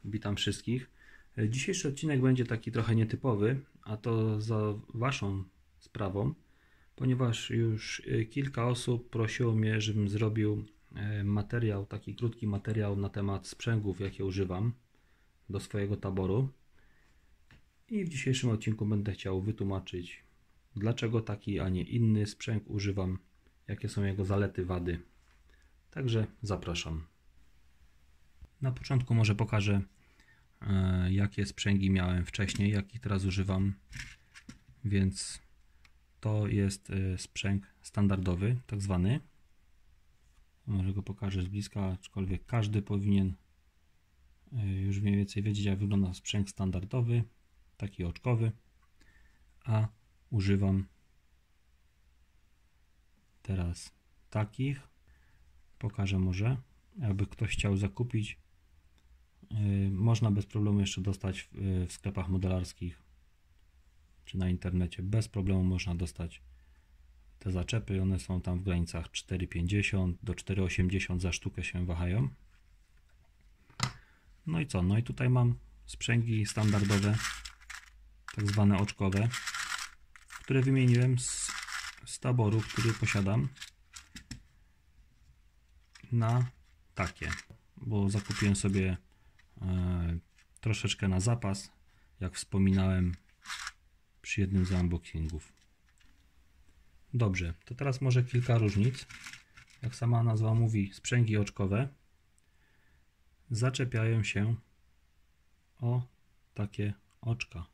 Witam wszystkich. Dzisiejszy odcinek będzie taki trochę nietypowy, a to za Waszą sprawą, ponieważ już kilka osób prosiło mnie, żebym zrobił materiał, taki krótki materiał na temat sprzęgów, jakie używam do swojego taboru. I w dzisiejszym odcinku będę chciał wytłumaczyć, dlaczego taki, a nie inny sprzęg używam, jakie są jego zalety, wady. Także zapraszam. Na początku może pokażę, jakie sprzęgi miałem wcześniej, jakich teraz używam. Więc to jest sprzęg standardowy, tak zwany. Może go pokażę z bliska, aczkolwiek każdy powinien już mniej więcej wiedzieć, jak wygląda sprzęg standardowy, taki oczkowy. A używam teraz takich. Pokażę może, jakby ktoś chciał zakupić. Można bez problemu jeszcze dostać w sklepach modelarskich czy na internecie. Bez problemu można dostać te zaczepy. One są tam w granicach 4,50 do 4,80 za sztukę się wahają. No i co? No i tutaj mam sprzęgi standardowe, tak zwane oczkowe, które wymieniłem z taboru, który posiadam, na takie, bo zakupiłem sobie troszeczkę na zapas, jak wspominałem przy jednym z unboxingów. Dobrze, to teraz może kilka różnic. Jak sama nazwa mówi, sprzęgi oczkowe zaczepiają się o takie oczka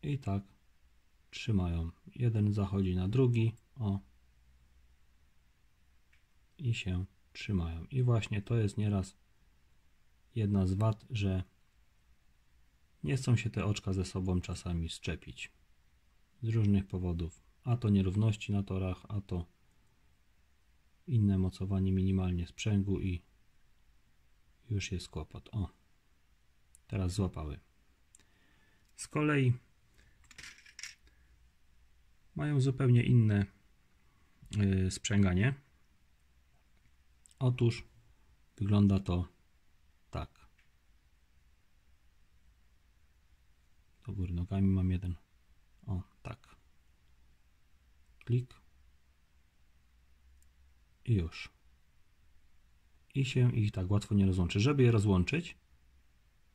i tak trzymają. Jeden zachodzi na drugi, o, i się trzymają. I właśnie to jest nieraz jedna z wad, że nie chcą się te oczka ze sobą czasami szczepić z różnych powodów. A to nierówności na torach, a to inne mocowanie minimalnie sprzęgu i już jest kłopot. O, teraz złapały. Z kolei mają zupełnie inne sprzęganie. Otóż wygląda to tak. Do góry nogami mam jeden. O, tak. Klik. I już. I się ich tak łatwo nie rozłączy. Żeby je rozłączyć,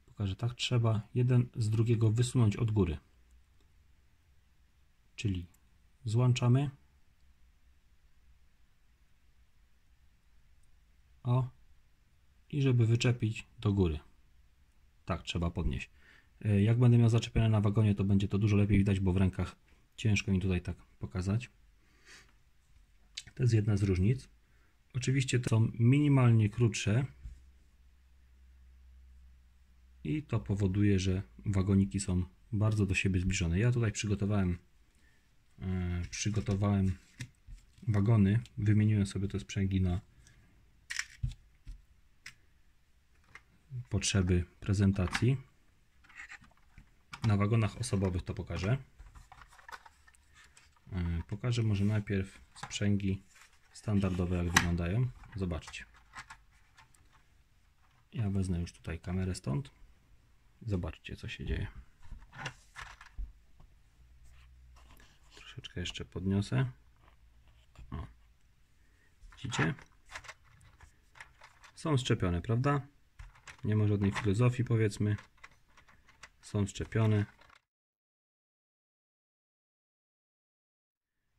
pokażę tak, trzeba jeden z drugiego wysunąć od góry. Czyli złączamy. O. I żeby wyczepić do góry. Tak, trzeba podnieść. Jak będę miał zaczepione na wagonie, to będzie to dużo lepiej widać, bo w rękach ciężko mi tutaj tak pokazać. To jest jedna z różnic. Oczywiście to są minimalnie krótsze i to powoduje, że wagoniki są bardzo do siebie zbliżone. Ja tutaj przygotowałem wagony, wymieniłem sobie te sprzęgi na potrzeby prezentacji. Na wagonach osobowych to pokażę. Pokażę może najpierw sprzęgi standardowe, jak wyglądają. Zobaczcie. Ja wezmę już tutaj kamerę stąd. Zobaczcie, co się dzieje. Troszeczkę jeszcze podniosę. O. Widzicie? Są szczepione, prawda? Nie ma żadnej filozofii, powiedzmy. Są szczepione.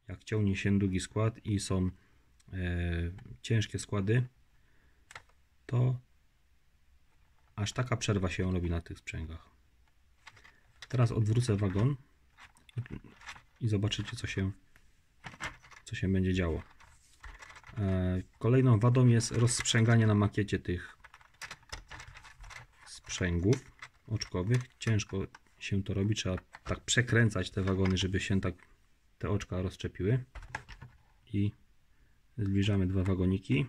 Jak ciągnie się długi skład i są ciężkie składy, to aż taka przerwa się robi na tych sprzęgach. Teraz odwrócę wagon i zobaczycie, co się będzie działo. Kolejną wadą jest rozsprzęganie na makiecie tych sprzęgów oczkowych. Ciężko się to robi, trzeba tak przekręcać te wagony, żeby się tak te oczka rozszczepiły. I zbliżamy dwa wagoniki.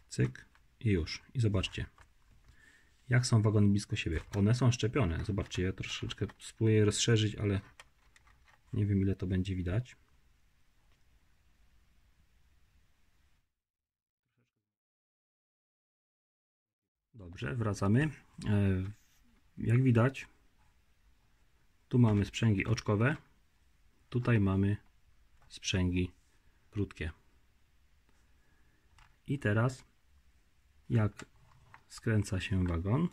Cyk i już. I zobaczcie, jak są wagony blisko siebie. One są szczepione. Zobaczcie, ja troszeczkę spróbuję je rozszerzyć, ale nie wiem, ile to będzie widać. Dobrze, wracamy. Jak widać, tu mamy sprzęgi oczkowe, tutaj mamy sprzęgi krótkie. I teraz, jak skręca się wagon,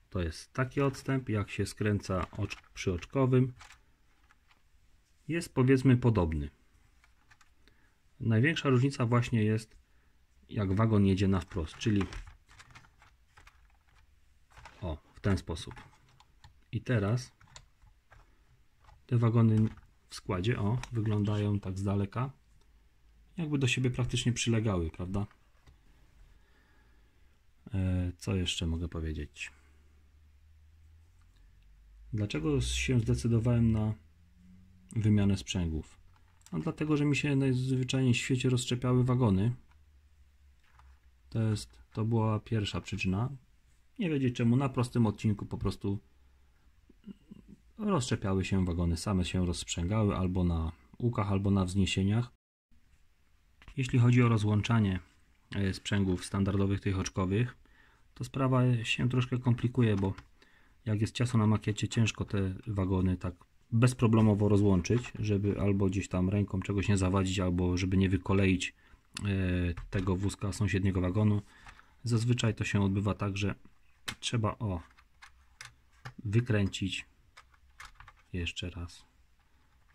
to jest taki odstęp, jak się skręca przy oczkowym, jest powiedzmy podobny. Największa różnica właśnie jest, jak wagon jedzie na wprost, czyli w ten sposób. I teraz te wagony w składzie wyglądają tak z daleka, jakby do siebie praktycznie przylegały, prawda? Co jeszcze mogę powiedzieć? Dlaczego się zdecydowałem na wymianę sprzęgów? No dlatego, że mi się najzwyczajniej w świecie rozszczepiały wagony. To była pierwsza przyczyna. Nie wiedzieć czemu, na prostym odcinku po prostu rozszczepiały się wagony, same się rozsprzęgały albo na łukach, albo na wzniesieniach. Jeśli chodzi o rozłączanie sprzęgów standardowych, tych oczkowych, to sprawa się troszkę komplikuje, bo jak jest ciasto na makiecie, ciężko te wagony tak bezproblemowo rozłączyć, żeby albo gdzieś tam ręką czegoś nie zawadzić, albo żeby nie wykoleić tego wózka sąsiedniego wagonu. Zazwyczaj to się odbywa tak, że trzeba wykręcić jeszcze raz.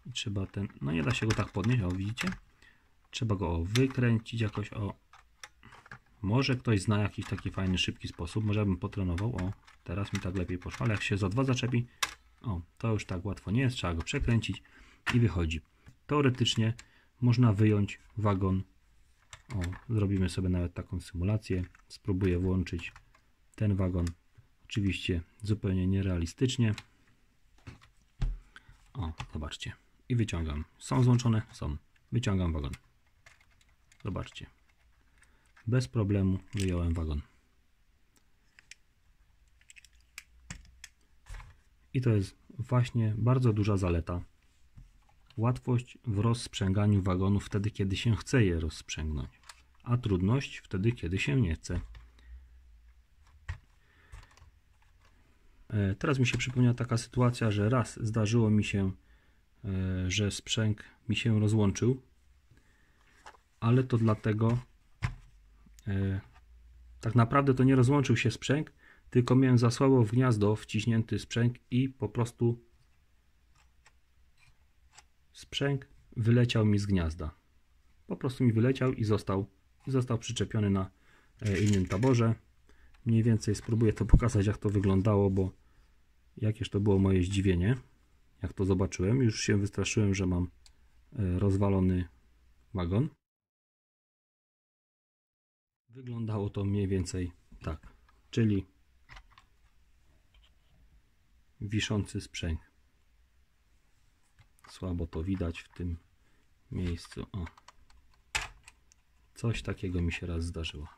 I trzeba no nie da się go tak podnieść, widzicie? Trzeba go wykręcić jakoś, Może ktoś zna jakiś taki fajny, szybki sposób, może bym potrenował, teraz mi tak lepiej poszło, ale jak się za dwa zaczepi, to już tak łatwo nie jest, trzeba go przekręcić i wychodzi. Teoretycznie można wyjąć wagon, zrobimy sobie nawet taką symulację, spróbuję włączyć ten wagon, oczywiście zupełnie nierealistycznie, zobaczcie, i wyciągam, są złączone? Są, wyciągam wagon, zobaczcie. Bez problemu wyjąłem wagon. I to jest właśnie bardzo duża zaleta. Łatwość w rozsprzęganiu wagonów wtedy, kiedy się chce je rozsprzęgnąć, a trudność wtedy, kiedy się nie chce. Teraz mi się przypomniała taka sytuacja, że raz zdarzyło mi się, że sprzęg mi się rozłączył, ale to dlatego, tak naprawdę to nie rozłączył się sprzęg, tylko miałem za słabo w gniazdo wciśnięty sprzęg i po prostu sprzęg wyleciał mi z gniazda. Po prostu mi wyleciał i został przyczepiony na innym taborze. Mniej więcej spróbuję to pokazać, jak to wyglądało, bo jakież to było moje zdziwienie, jak to zobaczyłem. Już się wystraszyłem, że mam rozwalony wagon. Wyglądało to mniej więcej tak, czyli wiszący sprzęg. Słabo to widać w tym miejscu. Coś takiego mi się raz zdarzyło.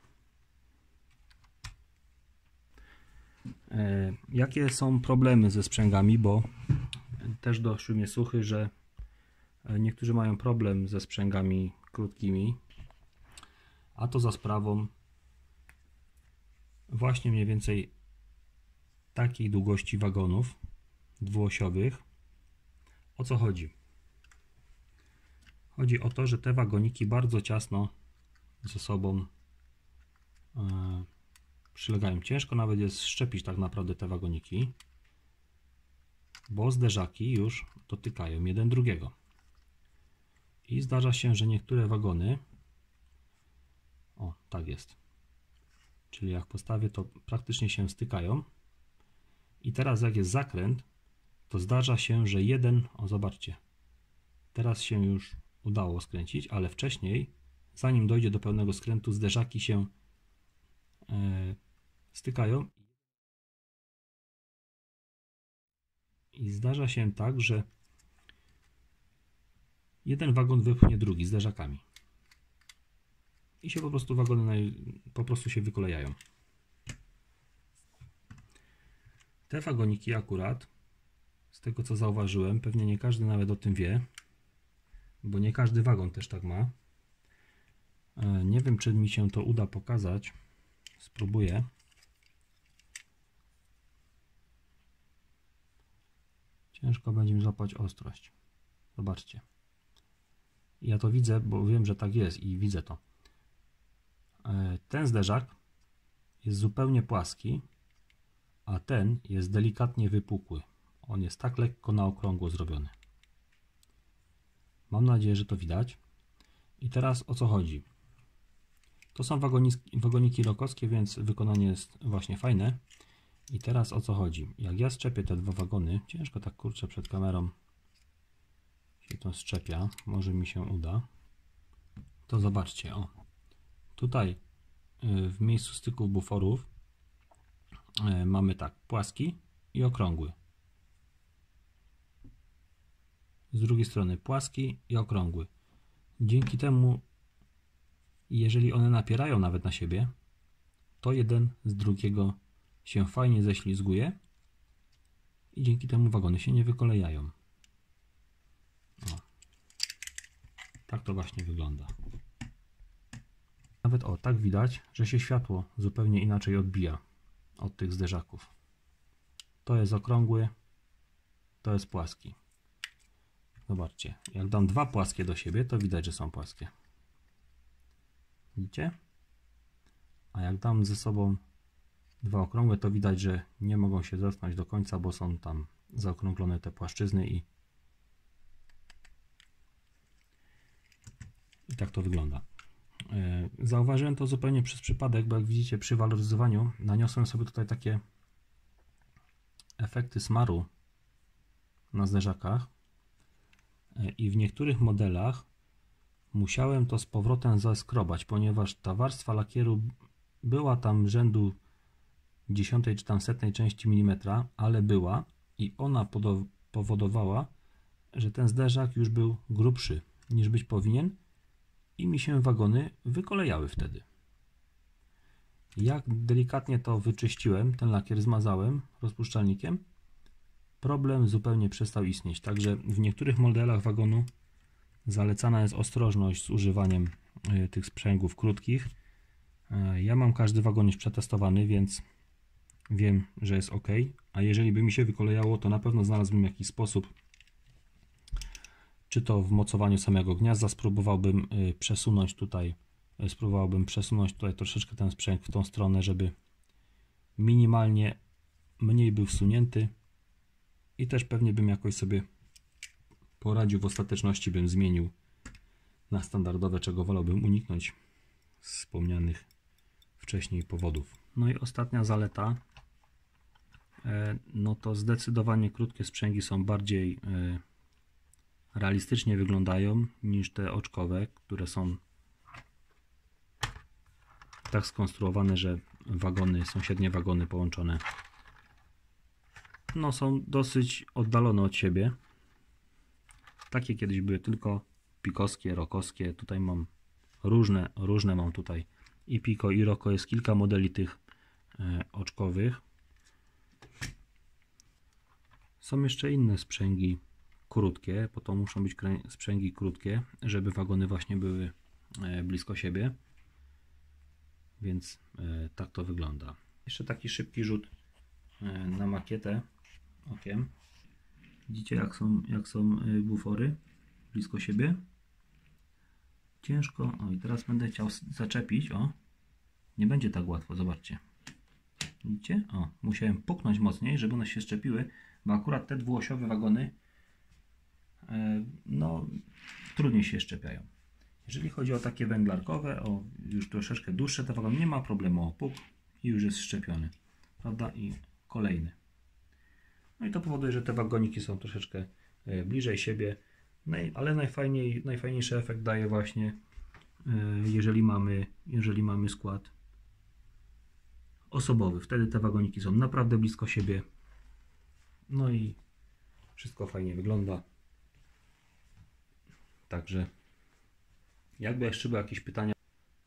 Jakie są problemy ze sprzęgami, bo też doszły mnie słuchy, że niektórzy mają problem ze sprzęgami krótkimi, a to za sprawą właśnie mniej więcej takiej długości wagonów dwuosiowych. O co chodzi? Chodzi o to, że te wagoniki bardzo ciasno ze sobą przylegają. Ciężko nawet jest szczepić tak naprawdę te wagoniki, bo zderzaki już dotykają jeden drugiego. I zdarza się, że niektóre wagony, tak jest, czyli jak postawię, to praktycznie się stykają. I teraz jak jest zakręt, to zdarza się, że zobaczcie, teraz się już udało skręcić, ale wcześniej, zanim dojdzie do pełnego skrętu, zderzaki się stykają i zdarza się tak, że jeden wagon wypchnie drugi zderzakami i się po prostu wagony się wykolejają. Te wagoniki akurat, z tego co zauważyłem, pewnie nie każdy nawet o tym wie, bo nie każdy wagon też tak ma. Nie wiem, czy mi się to uda pokazać. spróbuję. Ciężko będzie mi złapać ostrość. Zobaczcie. Ja to widzę, bo wiem, że tak jest i widzę to. Ten zderzak jest zupełnie płaski, a ten jest delikatnie wypukły. On jest tak lekko na okrągło zrobiony. Mam nadzieję, że to widać. I teraz o co chodzi? To są wagoniki rokowskie, więc wykonanie jest właśnie fajne. I teraz o co chodzi? Jak ja szczepię te dwa wagony, ciężko tak kurczę przed kamerą się to szczepia, może mi się uda. To zobaczcie, o. Tutaj w miejscu styków buforów mamy tak, płaski i okrągły. Z drugiej strony płaski i okrągły. Dzięki temu, jeżeli one napierają nawet na siebie, to jeden z drugiego się fajnie ześlizguje i dzięki temu wagony się nie wykolejają. O. Tak to właśnie wygląda. Nawet o, tak widać, że się światło zupełnie inaczej odbija od tych zderzaków. To jest okrągły, to jest płaski. Zobaczcie, jak dam dwa płaskie do siebie, to widać, że są płaskie. Widzicie? A jak dam ze sobą dwa okrągłe, to widać, że nie mogą się zetknąć do końca, bo są tam zaokrąglone te płaszczyzny i tak to wygląda. Zauważyłem to zupełnie przez przypadek, bo jak widzicie przy waloryzowaniu naniosłem sobie tutaj takie efekty smaru na zderzakach i w niektórych modelach musiałem to z powrotem zaskrobać, ponieważ ta warstwa lakieru była tam rzędu 10 czy tam 100 części milimetra, ale była i ona powodowała, że ten zderzak już był grubszy niż być powinien i mi się wagony wykolejały wtedy. Jak delikatnie to wyczyściłem, ten lakier zmazałem rozpuszczalnikiem, problem zupełnie przestał istnieć. Także w niektórych modelach wagonu zalecana jest ostrożność z używaniem tych sprzęgów krótkich. Ja mam każdy wagon już przetestowany, więc wiem, że jest ok. A jeżeli by mi się wykolejało, to na pewno znalazłbym jakiś sposób, czy to w mocowaniu samego gniazda, spróbowałbym przesunąć tutaj troszeczkę ten sprzęg w tą stronę, żeby minimalnie mniej był wsunięty i też pewnie bym jakoś sobie poradził, w ostateczności bym zmienił na standardowe, czego wolałbym uniknąć z wspomnianych wcześniej powodów. No i ostatnia zaleta, no to zdecydowanie krótkie sprzęgi są bardziej realistycznie wyglądają niż te oczkowe, które są tak skonstruowane, że sąsiednie wagony połączone no są dosyć oddalone od siebie. Takie kiedyś były tylko pikowskie, rokowskie. Tutaj mam różne mam tutaj i piko i roko, jest kilka modeli tych oczkowych. Są jeszcze inne sprzęgi krótkie, bo to muszą być sprzęgi krótkie, żeby wagony właśnie były blisko siebie. Więc tak to wygląda. Jeszcze taki szybki rzut na makietę okiem. Widzicie jak są bufory blisko siebie. Ciężko. O, i teraz będę chciał zaczepić. O, nie będzie tak łatwo, zobaczcie. Widzicie? O, musiałem puknąć mocniej, żeby one się szczepiły, bo akurat te dwuosiowe wagony no trudniej się szczepiają. Jeżeli chodzi o takie węglarkowe, o już troszeczkę dłuższe te wagony, nie ma problemu, o puk i już jest szczepiony, prawda? I kolejny. No i to powoduje, że te wagoniki są troszeczkę bliżej siebie, no ale najfajniejszy efekt daje właśnie jeżeli mamy skład osobowy. Wtedy te wagoniki są naprawdę blisko siebie, no i wszystko fajnie wygląda. Także jakby jeszcze były jakieś pytania,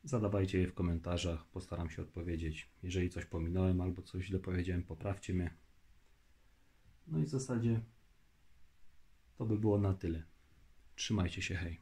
zadawajcie je w komentarzach, postaram się odpowiedzieć. Jeżeli coś pominąłem albo coś źle powiedziałem, poprawcie mnie. No i w zasadzie to by było na tyle. Trzymajcie się, hej.